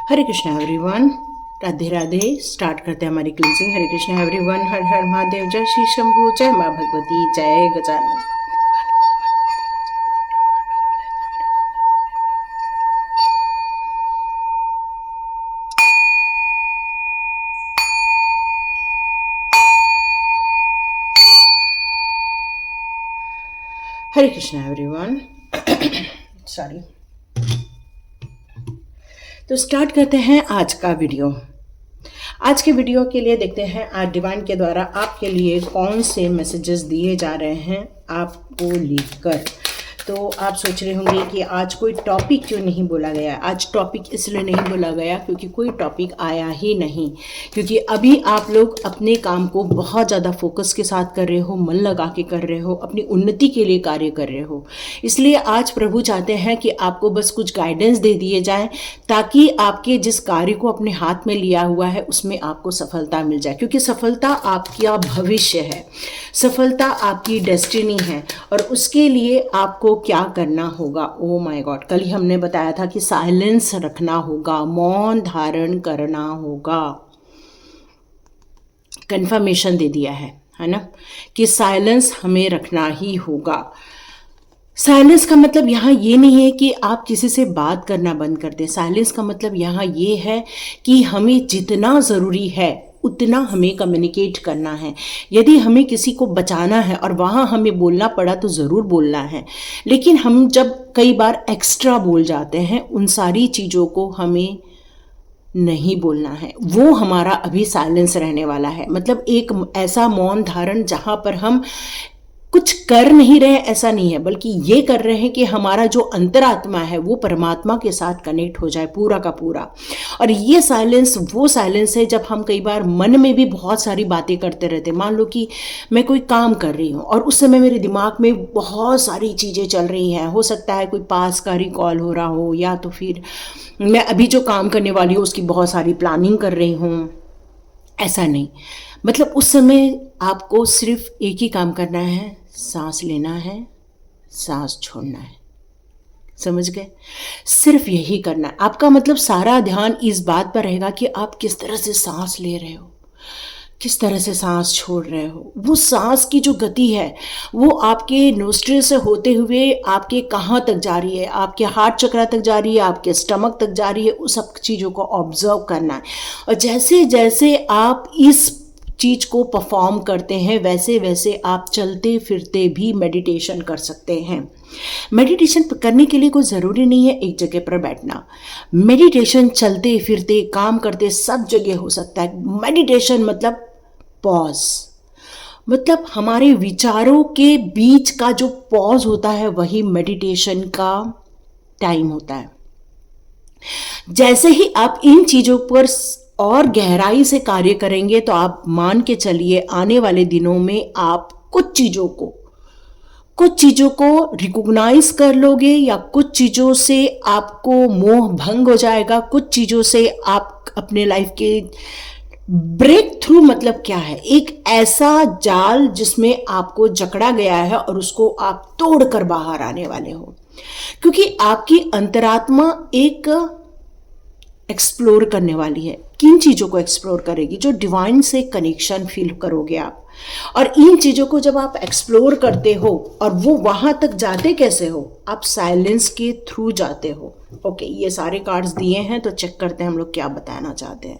हरे Krishna everyone, Radhe Radhe. Start करते हैं हमारी क्लिनजिंग। हरे कृष्णा एवरीवन, हर हर महादेव, जय श्री शंभू, जय माँ भगवती, जय गजानन। हरे कृष्णा एवरीवन, सॉरी। तो स्टार्ट करते हैं आज का वीडियो। आज के वीडियो के लिए देखते हैं आज डिवाइन के द्वारा आपके लिए कौन से मैसेजेस दिए जा रहे हैं आपको लेकर। तो आप सोच रहे होंगे कि आज कोई टॉपिक क्यों नहीं बोला गया। आज टॉपिक इसलिए नहीं बोला गया क्योंकि कोई टॉपिक आया ही नहीं, क्योंकि अभी आप लोग अपने काम को बहुत ज़्यादा फोकस के साथ कर रहे हो, मन लगा के कर रहे हो, अपनी उन्नति के लिए कार्य कर रहे हो। इसलिए आज प्रभु चाहते हैं कि आपको बस कुछ गाइडेंस दे दिए जाएं ताकि आपके जिस कार्य को अपने हाथ में लिया हुआ है उसमें आपको सफलता मिल जाए, क्योंकि सफलता आपका भविष्य है, सफलता आपकी डेस्टिनी है। और उसके लिए आपको क्या करना होगा। ओ माय गॉड, कल ही हमने बताया था कि साइलेंस रखना होगा, मौन धारण करना होगा। कंफर्मेशन दे दिया है ना, कि साइलेंस हमें रखना ही होगा। साइलेंस का मतलब यहाँ ये नहीं है कि आप किसी से बात करना बंद कर दें। साइलेंस का मतलब यहाँ ये है कि हमें जितना ज़रूरी है उतना हमें कम्युनिकेट करना है। यदि हमें किसी को बचाना है और वहाँ हमें बोलना पड़ा तो ज़रूर बोलना है, लेकिन हम जब कई बार एक्स्ट्रा बोल जाते हैं उन सारी चीज़ों को हमें नहीं बोलना है। वो हमारा अभी साइलेंस रहने वाला है। मतलब एक ऐसा मौन धारण जहाँ पर हम कुछ कर नहीं रहे ऐसा नहीं है, बल्कि ये कर रहे हैं कि हमारा जो अंतरात्मा है वो परमात्मा के साथ कनेक्ट हो जाए पूरा का पूरा। और ये साइलेंस वो साइलेंस है जब हम कई बार मन में भी बहुत सारी बातें करते रहते हैं। मान लो कि मैं कोई काम कर रही हूँ और उस समय मेरे दिमाग में बहुत सारी चीज़ें चल रही हैं। हो सकता है कोई पास का रिकॉल हो रहा हो, या तो फिर मैं अभी जो काम करने वाली हूँ उसकी बहुत सारी प्लानिंग कर रही हूँ। ऐसा नहीं, मतलब उस समय आपको सिर्फ एक ही काम करना है, सांस लेना है, सांस छोड़ना है। समझ गए? सिर्फ यही करना है आपका। मतलब सारा ध्यान इस बात पर रहेगा कि आप किस तरह से सांस ले रहे हो, किस तरह से सांस छोड़ रहे हो। वो सांस की जो गति है वो आपके नोस्ट्रिल से होते हुए आपके कहाँ तक जा रही है, आपके हार्ट चक्र तक जा रही है, आपके स्टमक तक जा रही है। उस सब चीज़ों को ऑब्जर्व करना है। और जैसे जैसे आप इस चीज़ को परफॉर्म करते हैं वैसे वैसे आप चलते फिरते भी मेडिटेशन कर सकते हैं। मेडिटेशन करने के लिए कोई ज़रूरी नहीं है एक जगह पर बैठना। मेडिटेशन चलते फिरते काम करते सब जगह हो सकता है। मेडिटेशन मतलब पॉज, मतलब हमारे विचारों के बीच का जो पॉज होता है वही मेडिटेशन का टाइम होता है। जैसे ही आप इन चीज़ों पर और गहराई से कार्य करेंगे तो आप मान के चलिए आने वाले दिनों में आप कुछ चीज़ों को रिकॉग्नाइज कर लोगे, या कुछ चीज़ों से आपको मोह भंग हो जाएगा। कुछ चीज़ों से आप अपने लाइफ के ब्रेक थ्रू, मतलब क्या है, एक ऐसा जाल जिसमें आपको जकड़ा गया है और उसको आप तोड़कर बाहर आने वाले हो। क्योंकि आपकी अंतरात्मा एक एक्सप्लोर करने वाली है। किन चीज़ों को एक्सप्लोर करेगी? जो डिवाइन से कनेक्शन फील करोगे आप। और इन चीज़ों को जब आप एक्सप्लोर करते हो, और वो वहाँ तक जाते कैसे हो? आप साइलेंस के थ्रू जाते हो। ओके, ये सारे कार्ड्स दिए हैं तो चेक करते हैं हम लोग क्या बताना चाहते हैं।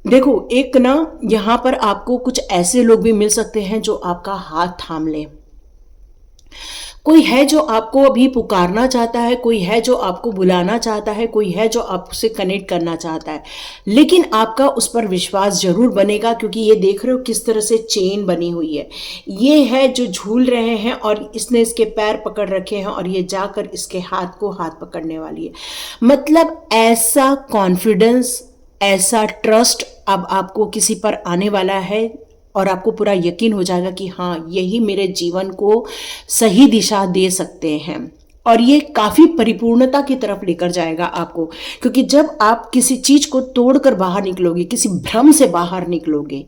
देखो, एक ना यहाँ पर आपको कुछ ऐसे लोग भी मिल सकते हैं जो आपका हाथ थाम लें। कोई है जो आपको अभी पुकारना चाहता है, कोई है जो आपको बुलाना चाहता है, कोई है जो आपसे कनेक्ट करना चाहता है, लेकिन आपका उस पर विश्वास जरूर बनेगा। क्योंकि ये देख रहे हो किस तरह से चेन बनी हुई है। ये है जो झूल रहे हैं और इसने इसके पैर पकड़ रखे हैं और ये जाकर इसके हाथ को हाथ पकड़ने वाली है। मतलब ऐसा कॉन्फिडेंस, ऐसा ट्रस्ट अब आपको किसी पर आने वाला है और आपको पूरा यकीन हो जाएगा कि हाँ, यही मेरे जीवन को सही दिशा दे सकते हैं। और ये काफी परिपूर्णता की तरफ लेकर जाएगा आपको, क्योंकि जब आप किसी चीज को तोड़कर बाहर निकलोगे, किसी भ्रम से बाहर निकलोगे,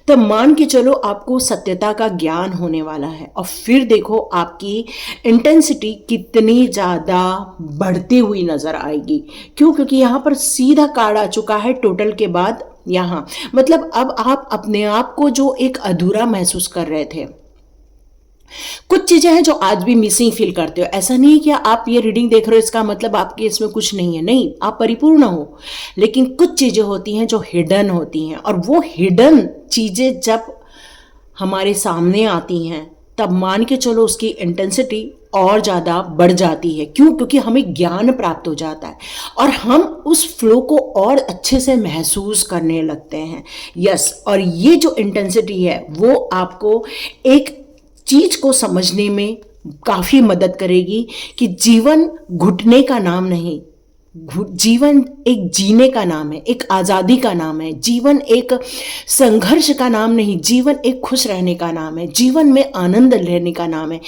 तब मान के चलो आपको सत्यता का ज्ञान होने वाला है। और फिर देखो आपकी इंटेंसिटी कितनी ज्यादा बढ़ती हुई नजर आएगी। क्यों? क्योंकि यहां पर सीधा कार्ड आ चुका है टोटल के बाद यहां, मतलब अब आप अपने आप को जो एक अधूरा महसूस कर रहे थे, कुछ चीजें हैं जो आज भी मिसिंग फील करते हो। ऐसा नहीं कि आप ये रीडिंग देख रहे हो इसका मतलब आपके इसमें कुछ नहीं है, नहीं, आप परिपूर्ण हो, लेकिन कुछ चीजें होती हैं जो हिडन होती हैं, और वो हिडन चीजें जब हमारे सामने आती हैं तब मान के चलो उसकी इंटेंसिटी और ज़्यादा बढ़ जाती है। क्यों? क्योंकि हमें ज्ञान प्राप्त हो जाता है और हम उस फ्लो को और अच्छे से महसूस करने लगते हैं। यस, और ये जो इंटेंसिटी है वो आपको एक चीज को समझने में काफी मदद करेगी कि जीवन घुटने का नाम नहीं, जीवन एक जीने का नाम है, एक आजादी का नाम है, जीवन एक संघर्ष का नाम नहीं, जीवन एक खुश रहने का नाम है, जीवन में आनंद लेने का नाम है।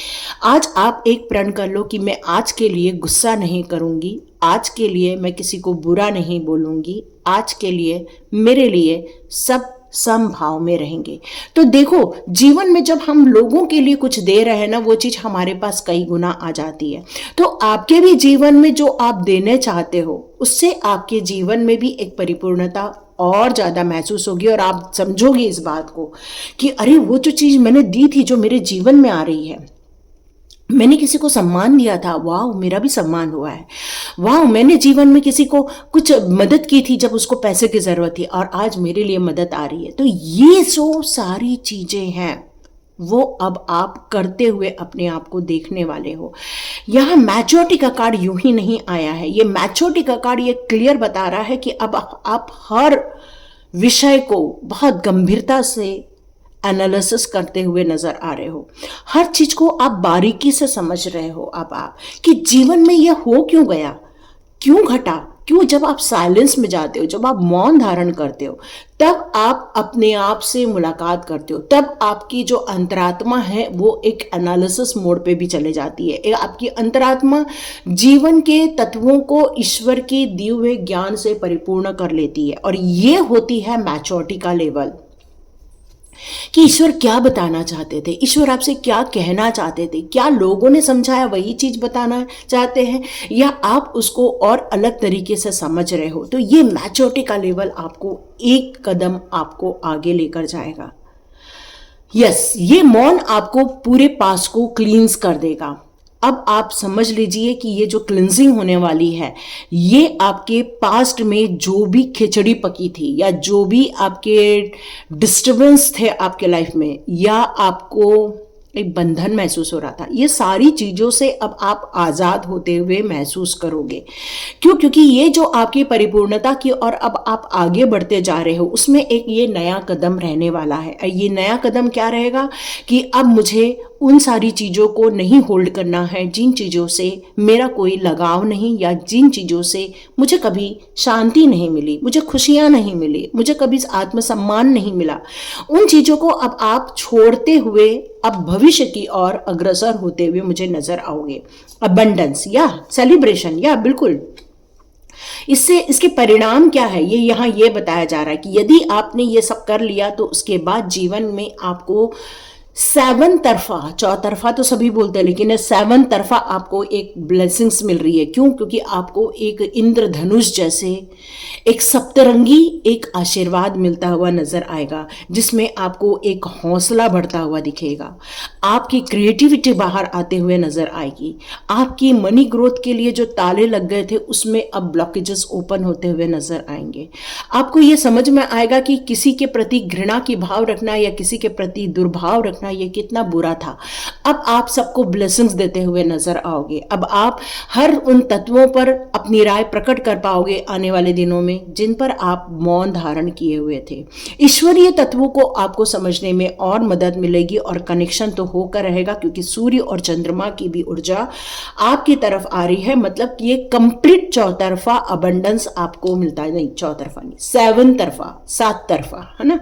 आज आप एक प्रण कर लो कि मैं आज के लिए गुस्सा नहीं करूंगी, आज के लिए मैं किसी को बुरा नहीं बोलूंगी, आज के लिए मेरे लिए सब समभाव में रहेंगे। तो देखो, जीवन में जब हम लोगों के लिए कुछ दे रहे हैं ना, वो चीज हमारे पास कई गुना आ जाती है। तो आपके भी जीवन में जो आप देने चाहते हो, उससे आपके जीवन में भी एक परिपूर्णता और ज्यादा महसूस होगी, और आप समझोगे इस बात को कि अरे वो जो चीज मैंने दी थी जो मेरे जीवन में आ रही है, मैंने किसी को सम्मान दिया था, वाह मेरा भी सम्मान हुआ है, वाह मैंने जीवन में किसी को कुछ मदद की थी जब उसको पैसे की जरूरत थी और आज मेरे लिए मदद आ रही है। तो ये जो सारी चीजें हैं वो अब आप करते हुए अपने आप को देखने वाले हो। यहाँ मैच्योरिटी का कार्ड यूं ही नहीं आया है, ये मैच्योरिटी का कार्ड ये क्लियर बता रहा है कि अब आप हर विषय को बहुत गंभीरता से एनालिसिस करते हुए नजर आ रहे हो, हर चीज को आप बारीकी से समझ रहे हो। अब आप कि जीवन में यह हो क्यों गया, क्यों घटा, क्यों? जब आप साइलेंस में जाते हो, जब आप मौन धारण करते हो, तब आप अपने आप से मुलाकात करते हो, तब आपकी जो अंतरात्मा है वो एक एनालिसिस मोड पे भी चले जाती है। आपकी अंतरात्मा जीवन के तत्वों को ईश्वर के दिए हुए ज्ञान से परिपूर्ण कर लेती है, और ये होती है मैच्योरिटी का लेवल कि ईश्वर क्या बताना चाहते थे, ईश्वर आपसे क्या कहना चाहते थे, क्या लोगों ने समझाया वही चीज बताना चाहते हैं, या आप उसको और अलग तरीके से समझ रहे हो। तो ये मैच्योरिटी का लेवल आपको एक कदम आपको आगे लेकर जाएगा। यस, ये मौन आपको पूरे पास को क्लींस कर देगा। अब आप समझ लीजिए कि ये जो क्लिनजिंग होने वाली है, ये आपके पास्ट में जो भी खिचड़ी पकी थी, या जो भी आपके डिस्टर्बेंस थे आपके लाइफ में, या आपको एक बंधन महसूस हो रहा था, ये सारी चीजों से अब आप आजाद होते हुए महसूस करोगे। क्यों? क्योंकि ये जो आपकी परिपूर्णता की और अब आप आगे बढ़ते जा रहे हो, उसमें एक ये नया कदम रहने वाला है। ये नया कदम क्या रहेगा कि अब मुझे उन सारी चीजों को नहीं होल्ड करना है जिन चीजों से मेरा कोई लगाव नहीं, या जिन चीजों से मुझे कभी शांति नहीं मिली, मुझे खुशियां नहीं मिली, मुझे कभी आत्मसम्मान नहीं मिला। उन चीजों को अब आप छोड़ते हुए अब भविष्य की ओर अग्रसर होते हुए मुझे नजर आओगे। अबंडेंस या सेलिब्रेशन, या बिल्कुल इससे इसके परिणाम क्या है ये यहाँ ये बताया जा रहा है कि यदि आपने ये सब कर लिया तो उसके बाद जीवन में आपको 7 तरफा, चौतरफा तो सभी बोलते हैं, लेकिन 7 तरफा आपको एक ब्लेसिंग्स मिल रही है। क्यों? क्योंकि आपको एक इंद्रधनुष जैसे एक सप्तरंगी एक आशीर्वाद मिलता हुआ नजर आएगा, जिसमें आपको एक हौसला बढ़ता हुआ दिखेगा, आपकी क्रिएटिविटी बाहर आते हुए नजर आएगी, आपकी मनी ग्रोथ के लिए जो ताले लग गए थे उसमें अब ब्लॉकेजेस ओपन होते हुए नजर आएंगे। आपको ये समझ में आएगा कि किसी के प्रति घृणा की भाव रखना या किसी के प्रति दुर्भाव रखना ये कितना बुरा था। अब आप सबको ब्लेसिंग्स देते हुए नजर आओगे। अब आप हर उन तत्वों पर अपनी राय प्रकट कर पाओगे आने वाले दिनों में जिन पर आप मौन धारण किए हुए थे। ईश्वरीय तत्वों को आपको समझने में और मदद मिलेगी, और कनेक्शन तो होकर रहेगा क्योंकि सूर्य और चंद्रमा की भी ऊर्जा आपकी तरफ आ रही है। मतलब कि ये कंप्लीट चौतरफा अबंडेंस आपको मिलता है, नहीं चौतरफा नहीं, 7 तरफा, 7 तरफा, है ना।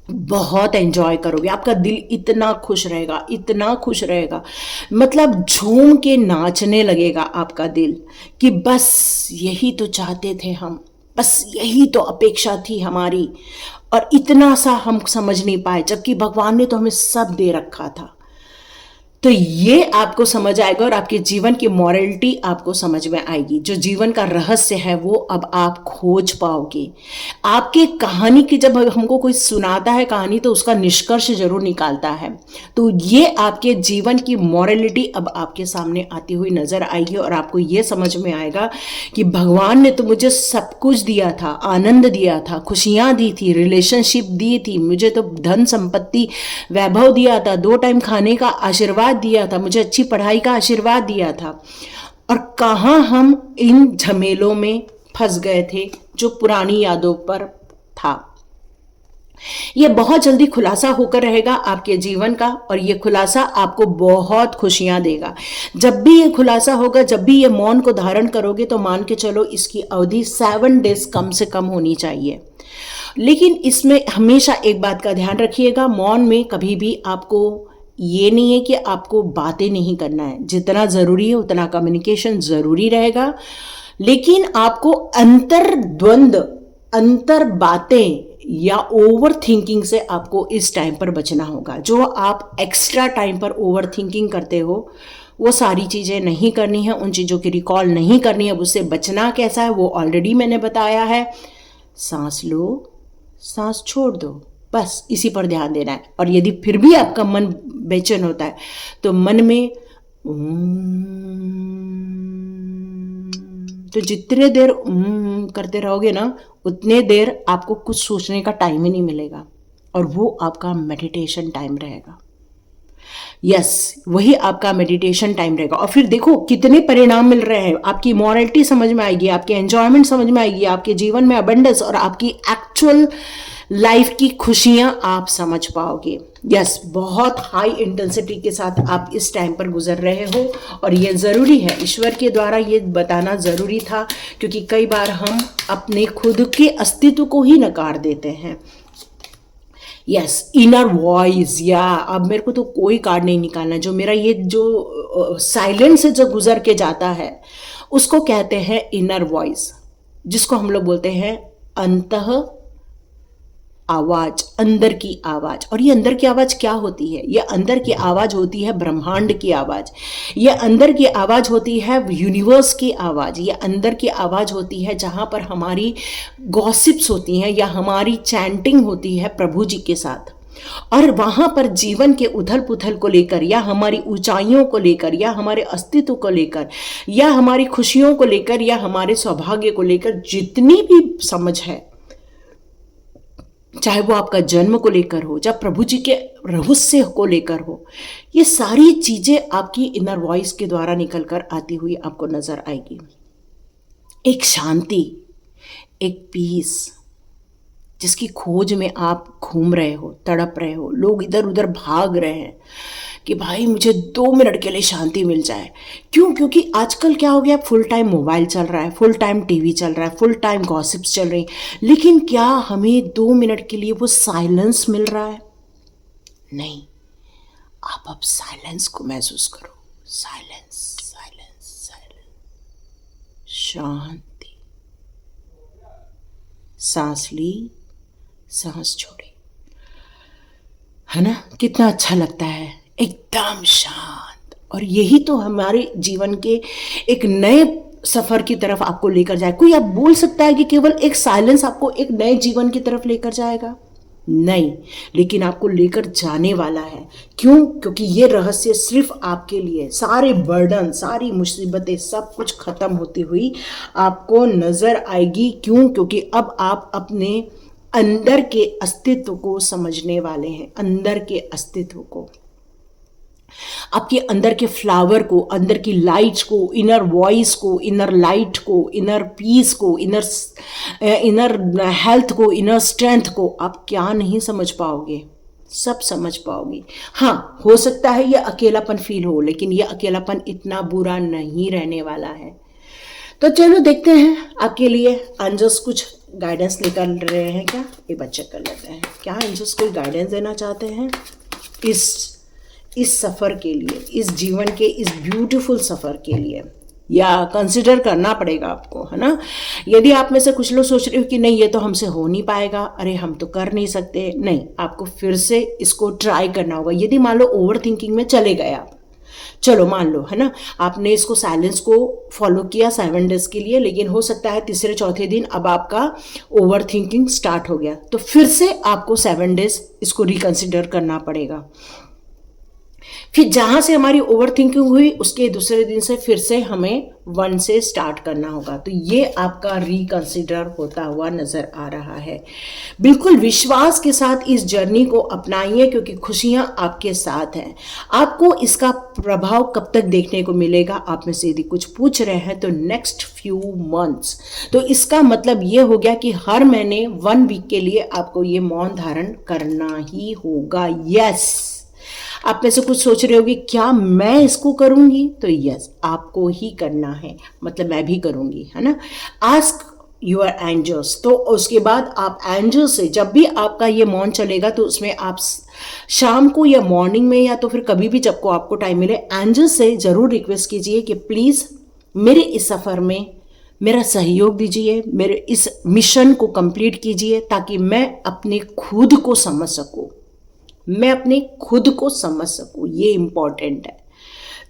बहुत एंजॉय करोगे, आपका दिल इतना खुश रहेगा, इतना खुश रहेगा, मतलब झूम के नाचने लगेगा आपका दिल कि बस यही तो चाहते थे हम, बस यही तो अपेक्षा थी हमारी, और इतना सा हम समझ नहीं पाए, जबकि भगवान ने तो हमें सब दे रखा था। तो ये आपको समझ आएगा और आपके जीवन की मॉरलिटी आपको समझ में आएगी। जो जीवन का रहस्य है वो अब आप खोज पाओगे। आपके कहानी की जब हमको कोई सुनाता है कहानी तो उसका निष्कर्ष जरूर निकालता है। तो ये आपके जीवन की मॉरलिटी अब आपके सामने आती हुई नजर आएगी और आपको ये समझ में आएगा कि भगवान ने तो मुझे सब कुछ दिया था, आनंद दिया था, खुशियां दी थी, रिलेशनशिप दी थी, मुझे तो धन संपत्ति वैभव दिया था, 2 टाइम खाने का आशीर्वाद दिया था, मुझे अच्छी पढ़ाई का आशीर्वाद दिया था। और कहां हम इन झमेलों में फंस गए थे जो पुरानी यादों पर था। यह बहुत जल्दी खुलासा होकर रहेगा आपके जीवन का और यह खुलासा आपको बहुत खुशियां देगा। जब भी यह खुलासा होगा, जब भी यह मौन को धारण करोगे तो मान के चलो इसकी अवधि 7 डेज कम से कम होनी चाहिए। लेकिन इसमें हमेशा एक बात का ध्यान रखिएगा, मौन में कभी भी आपको ये नहीं है कि आपको बातें नहीं करना है, जितना ज़रूरी है उतना कम्युनिकेशन ज़रूरी रहेगा, लेकिन आपको अंतर्द्वंद, अंतर बातें या ओवर थिंकिंग से आपको इस टाइम पर बचना होगा। जो आप एक्स्ट्रा टाइम पर ओवर थिंकिंग करते हो वो सारी चीज़ें नहीं करनी है, उन चीज़ों की रिकॉल नहीं करनी है। उससे बचना कैसा है वो ऑलरेडी मैंने बताया है। सांस लो, सांस छोड़ दो, बस इसी पर ध्यान देना है। और यदि फिर भी आपका मन बेचैन होता है तो मन में तो जितने देर करते रहोगे ना उतने देर आपको कुछ सोचने का टाइम ही नहीं मिलेगा और वो आपका मेडिटेशन टाइम रहेगा। यस, वही आपका मेडिटेशन टाइम रहेगा। और फिर देखो कितने परिणाम मिल रहे हैं, आपकी मॉरलिटी समझ में आएगी, आपकी एंजॉयमेंट समझ में आएगी, आपके जीवन में अबंडेंस और आपकी एक्चुअल लाइफ की खुशियां आप समझ पाओगे। यस, बहुत हाई इंटेंसिटी के साथ आप इस टाइम पर गुजर रहे हो और ये ज़रूरी है, ईश्वर के द्वारा ये बताना ज़रूरी था, क्योंकि कई बार हम अपने खुद के अस्तित्व को ही नकार देते हैं। यस, इनर वॉइस, या अब मेरे को तो कोई कार्ड नहीं निकालना, जो मेरा ये जो साइलेंस से जो गुजर के जाता है उसको कहते हैं इनर वॉइस, जिसको हम लोग बोलते हैं अंतः आवाज, अंदर की आवाज। और ये अंदर की आवाज क्या होती है? ये अंदर की आवाज होती है ब्रह्मांड की आवाज, ये अंदर की आवाज होती है यूनिवर्स की आवाज, ये अंदर की आवाज होती है जहां पर हमारी गॉसिप्स होती हैं या हमारी चैंटिंग होती है प्रभु जी के साथ। और वहां पर जीवन के उथल पुथल को लेकर या हमारी ऊंचाइयों को लेकर या हमारे अस्तित्व को लेकर या हमारी खुशियों को लेकर या हमारे सौभाग्य को लेकर जितनी भी समझ है, चाहे वो आपका जन्म को लेकर हो, चाहे प्रभु जी के रहस्य को लेकर हो, ये सारी चीजें आपकी इनर वॉइस के द्वारा निकलकर आती हुई आपको नजर आएगी। एक शांति, एक पीस, जिसकी खोज में आप घूम रहे हो, तड़प रहे हो, लोग इधर उधर भाग रहे हैं कि भाई मुझे 2 मिनट के लिए शांति मिल जाए। क्यों? क्योंकि आजकल क्या हो गया, फुल टाइम मोबाइल चल रहा है, फुल टाइम टीवी चल रहा है, फुल टाइम गॉसिप्स चल रही, लेकिन क्या हमें 2 मिनट के लिए वो साइलेंस मिल रहा है? नहीं। आप अब साइलेंस को महसूस करो। साइलेंस, साइलेंस, साइलेंस, शांति। सांस ली, सांस छोड़ी, है ना? कितना अच्छा लगता है, एकदम शांत। और यही तो हमारे जीवन के एक नए सफर की तरफ आपको लेकर जाए। कोई आप बोल सकता है कि केवल एक साइलेंस आपको एक नए जीवन की तरफ लेकर जाएगा? नहीं, लेकिन आपको लेकर जाने वाला है। क्यों? क्योंकि ये रहस्य सिर्फ आपके लिए, सारे बर्डन, सारी मुसीबतें, सब कुछ खत्म होती हुई आपको नजर आएगी। क्यों? क्योंकि अब आप अपने अंदर के अस्तित्व को समझने वाले हैं, अंदर के अस्तित्व को, आपके अंदर के फ्लावर को, अंदर की लाइट को, इनर वॉइस को, इनर लाइट को, इनर पीस को, इनर हेल्थ को, इनर स्ट्रेंथ को आप क्या नहीं समझ पाओगे? सब समझ पाओगे। हाँ, हो सकता है ये अकेलापन फील हो, लेकिन ये अकेलापन इतना बुरा नहीं रहने वाला है। तो चलो देखते हैं आपके लिए एंजल्स कुछ गाइडेंस निकाल रहे हैं क्या, ये बात चेक कर लेते हैं। क्या एंजल्स कोई गाइडेंस देना चाहते हैं इस सफ़र के लिए, इस जीवन के इस ब्यूटीफुल सफ़र के लिए, या कंसिडर करना पड़ेगा आपको, है ना। यदि आप में से कुछ लोग सोच रहे हो कि नहीं ये तो हमसे हो नहीं पाएगा, अरे हम तो कर नहीं सकते, नहीं, आपको फिर से इसको ट्राई करना होगा। यदि मान लो ओवर थिंकिंग में चले गए आप, चलो मान लो, है ना, आपने इसको साइलेंस को फॉलो किया 7 डेज के लिए, लेकिन हो सकता है तीसरे चौथे दिन अब आपका ओवर थिंकिंग स्टार्ट हो गया, तो फिर से आपको 7 डेज इसको रिकंसिडर करना पड़ेगा। फिर जहाँ से हमारी ओवर थिंकिंग हुई उसके दूसरे दिन से फिर से हमें 1 से स्टार्ट करना होगा। तो ये आपका रिकंसिडर होता हुआ नज़र आ रहा है। बिल्कुल विश्वास के साथ इस जर्नी को अपनाइए, क्योंकि खुशियाँ आपके साथ हैं। आपको इसका प्रभाव कब तक देखने को मिलेगा, आप में से यदि कुछ पूछ रहे हैं तो नेक्स्ट फ्यू मंथ्स। तो इसका मतलब ये हो गया कि हर महीने 1 वीक के लिए आपको ये मौन धारण करना ही होगा। यस, आप में से कुछ सोच रहे होगी क्या मैं इसको करूंगी, तो यस, आपको ही करना है, मतलब मैं भी करूंगी, है ना। आस्क योर एंजल्स, तो उसके बाद आप एंजल से जब भी आपका ये मौन चलेगा तो उसमें आप शाम को या मॉर्निंग में या तो फिर कभी भी जब को आपको टाइम मिले, एंजल से ज़रूर रिक्वेस्ट कीजिए कि प्लीज़ मेरे इस सफ़र में मेरा सहयोग दीजिए, मेरे इस मिशन को कंप्लीट कीजिए, ताकि मैं अपने खुद को समझ सकूँ, मैं अपने खुद को समझ सकूँ। ये इम्पॉर्टेंट है।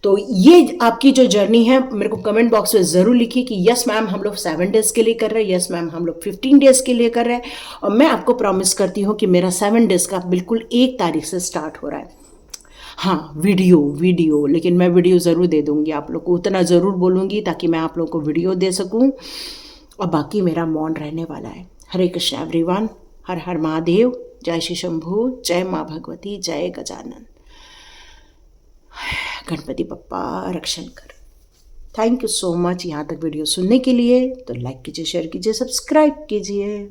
तो ये आपकी जो जर्नी है, मेरे को कमेंट बॉक्स में ज़रूर लिखिए कि यस मैम हम लोग 7 डेज़ के लिए कर रहे हैं, यस मैम हम लोग 15 डेज़ के लिए कर रहे हैं। और मैं आपको प्रॉमिस करती हूँ कि मेरा 7 डेज़ का बिल्कुल 1 तारीख से स्टार्ट हो रहा है। हाँ, वीडियो, लेकिन मैं वीडियो ज़रूर दे दूँगी आप लोग को, उतना ज़रूर बोलूँगी ताकि मैं आप लोगों को वीडियो दे सकूँ। और बाकी मेरा मौन रहने वाला है। हरे कृष्ण एवरीवन, हर हर महादेव, जय श्री शंभू, जय माँ भगवती, जय गजानन, गणपति बप्पा रक्षण कर। थैंक यू सो मच यहाँ तक वीडियो सुनने के लिए। तो लाइक कीजिए, शेयर कीजिए, सब्सक्राइब कीजिए।